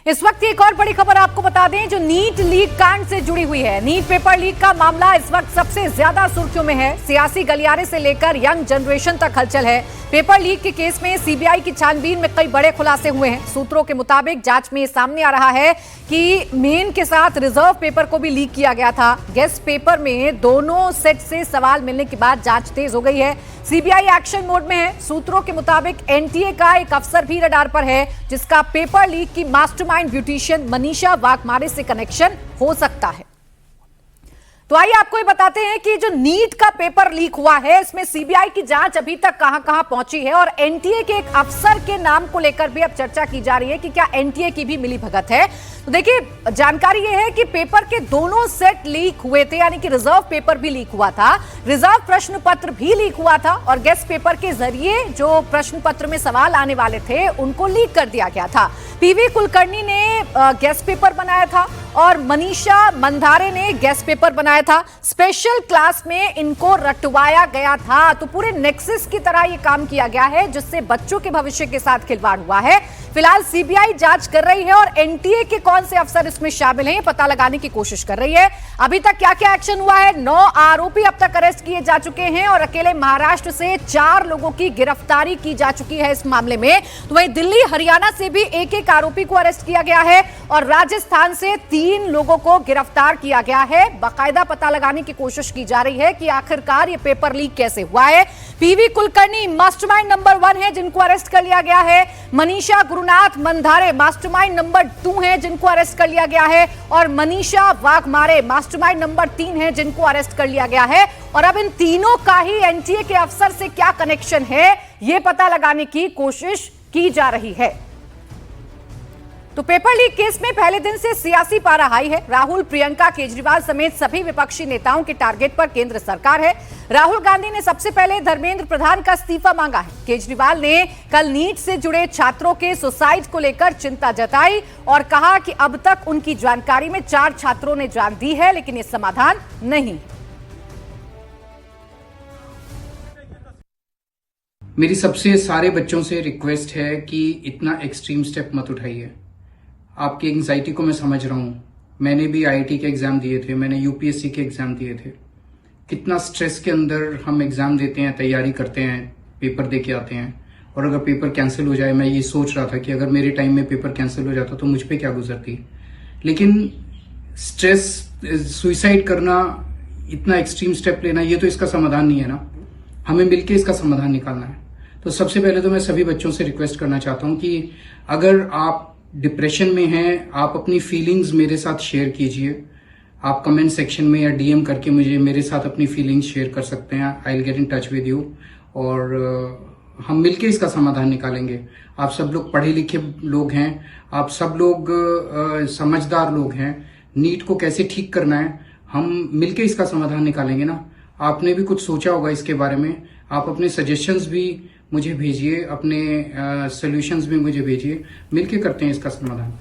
इस वक्त एक और बड़ी खबर आपको बता दें जो नीट लीक कांड से जुड़ी हुई है। नीट पेपर लीक का मामला इस वक्त सबसे ज्यादा सुर्खियों में है। सियासी गलियारे से लेकर यंग जनरेशन तक हलचल है। पेपर लीक के केस में सीबीआई की छानबीन में कई बड़े खुलासे हुए हैं। सूत्रों के मुताबिक जांच में सामने आ रहा है कि मेन के साथ रिजर्व पेपर को भी लीक किया गया था। गेस्ट पेपर में दोनों सेट से सवाल मिलने के बाद जांच तेज हो गई है। सीबीआई एक्शन मोड में है। सूत्रों के मुताबिक एनटीए का एक अफसर भी रडार पर है जिसका पेपर लीक की मास्टरमाइंड ब्यूटिशियन मनीषा वाघमारे से कनेक्शन हो सकता है। तो आइए आपको ये बताते हैं कि जो नीट का पेपर लीक हुआ है इसमें सीबीआई की जांच अभी तक कहां-कहां पहुंची है और एनटीए के एक अफसर के नाम को लेकर भी अब चर्चा की जा रही है कि क्या एनटीए की भी मिलीभगत है। तो देखिए, जानकारी यह है कि पेपर के दोनों सेट लीक हुए थे, यानी कि रिजर्व पेपर भी लीक हुआ था, रिजर्व प्रश्न पत्र भी लीक हुआ था और गेस्ट पेपर के जरिए जो प्रश्न पत्र में सवाल आने वाले थे उनको लीक कर दिया गया था। पीवी कुलकर्णी ने गेस्ट पेपर बनाया था और मनीषा मंधारे ने गेस्ट पेपर बनाया था। स्पेशल क्लास में इनको रटवाया गया था। तो पूरे नेक्सस की तरह यह काम किया गया है जिससे बच्चों के भविष्य के साथ खिलवाड़ हुआ है। फिलहाल सीबीआई जांच कर रही है और एनटीए के कौन से अफसर इसमें शामिल हैं ये पता लगाने की कोशिश कर रही है। अभी तक क्या क्या एक्शन हुआ है? 9 आरोपी अब तक अरेस्ट किए जा चुके हैं और अकेले महाराष्ट्र से 4 लोगों की गिरफ्तारी की जा चुकी है इस मामले में। तो वहीं दिल्ली हरियाणा से भी एक आरोपी को अरेस्ट किया गया है और राजस्थान से 3 लोगों को गिरफ्तार किया गया है। बाकायदा पता लगाने की कोशिश की जा रही है कि आखिरकार ये पेपर लीक कैसे हुआ है। पीवी कुलकर्णी मास्टरमाइंड नंबर 1 है जिनको अरेस्ट कर लिया गया है। मनीषा गुरुनाथ मंधारे मास्टरमाइंड नंबर 2 है जिनको अरेस्ट कर लिया गया है और मनीषा वाघमारे मास्टरमाइंड नंबर 3 है जिनको अरेस्ट कर लिया गया है। और अब इन तीनों का ही एनटीए के अफसर से क्या कनेक्शन है यह पता लगाने की कोशिश की जा रही है। तो पेपर लीक केस में पहले दिन से सियासी पारा हाई है। राहुल, प्रियंका, केजरीवाल समेत सभी विपक्षी नेताओं के टारगेट पर केंद्र सरकार है। राहुल गांधी ने सबसे पहले धर्मेंद्र प्रधान का इस्तीफा मांगा है। केजरीवाल ने कल नीट से जुड़े छात्रों के सुसाइड को लेकर चिंता जताई और कहा कि अब तक उनकी जानकारी में 4 छात्रों ने जान दी है लेकिन ये समाधान नहीं। मेरी सबसे सारे बच्चों से रिक्वेस्ट है कि इतना एक्सट्रीम स्टेप मत उठाइए। आपकी एंग्जाइटी को मैं समझ रहा हूं। मैंने भी आईआईटी के एग्जाम दिए थे, मैंने यूपीएससी के एग्जाम दिए थे। कितना स्ट्रेस के अंदर हम एग्जाम देते हैं, तैयारी करते हैं, पेपर दे के आते हैं और अगर पेपर कैंसिल हो जाए, मैं ये सोच रहा था कि अगर मेरे टाइम में पेपर कैंसिल हो जाता तो मुझ पे क्या गुजरती। लेकिन स्ट्रेस, सुइसाइड करना, इतना एक्सट्रीम स्टेप लेना, ये तो इसका समाधान नहीं है ना। हमें मिलकर इसका समाधान निकालना है। तो सबसे पहले तो मैं सभी बच्चों से रिक्वेस्ट करना चाहता हूं कि अगर आप डिप्रेशन में हैं, आप अपनी फीलिंग्स मेरे साथ शेयर कीजिए। आप कमेंट सेक्शन में या डीएम करके मुझे मेरे साथ अपनी फीलिंग्स शेयर कर सकते हैं। I will get in touch with you और हम मिलके इसका समाधान निकालेंगे। आप सब लोग पढ़े लिखे लोग हैं, आप सब लोग समझदार लोग हैं। नीट को कैसे ठीक करना है, हम मिलके इसका समाधान निकालेंगे ना। आपने भी कुछ सोचा होगा इसके बारे में। आप अपने सजेशंस भी मुझे भेजिए, अपने सॉल्यूशंस भी मुझे भेजिए। मिलके करते हैं इसका समाधान।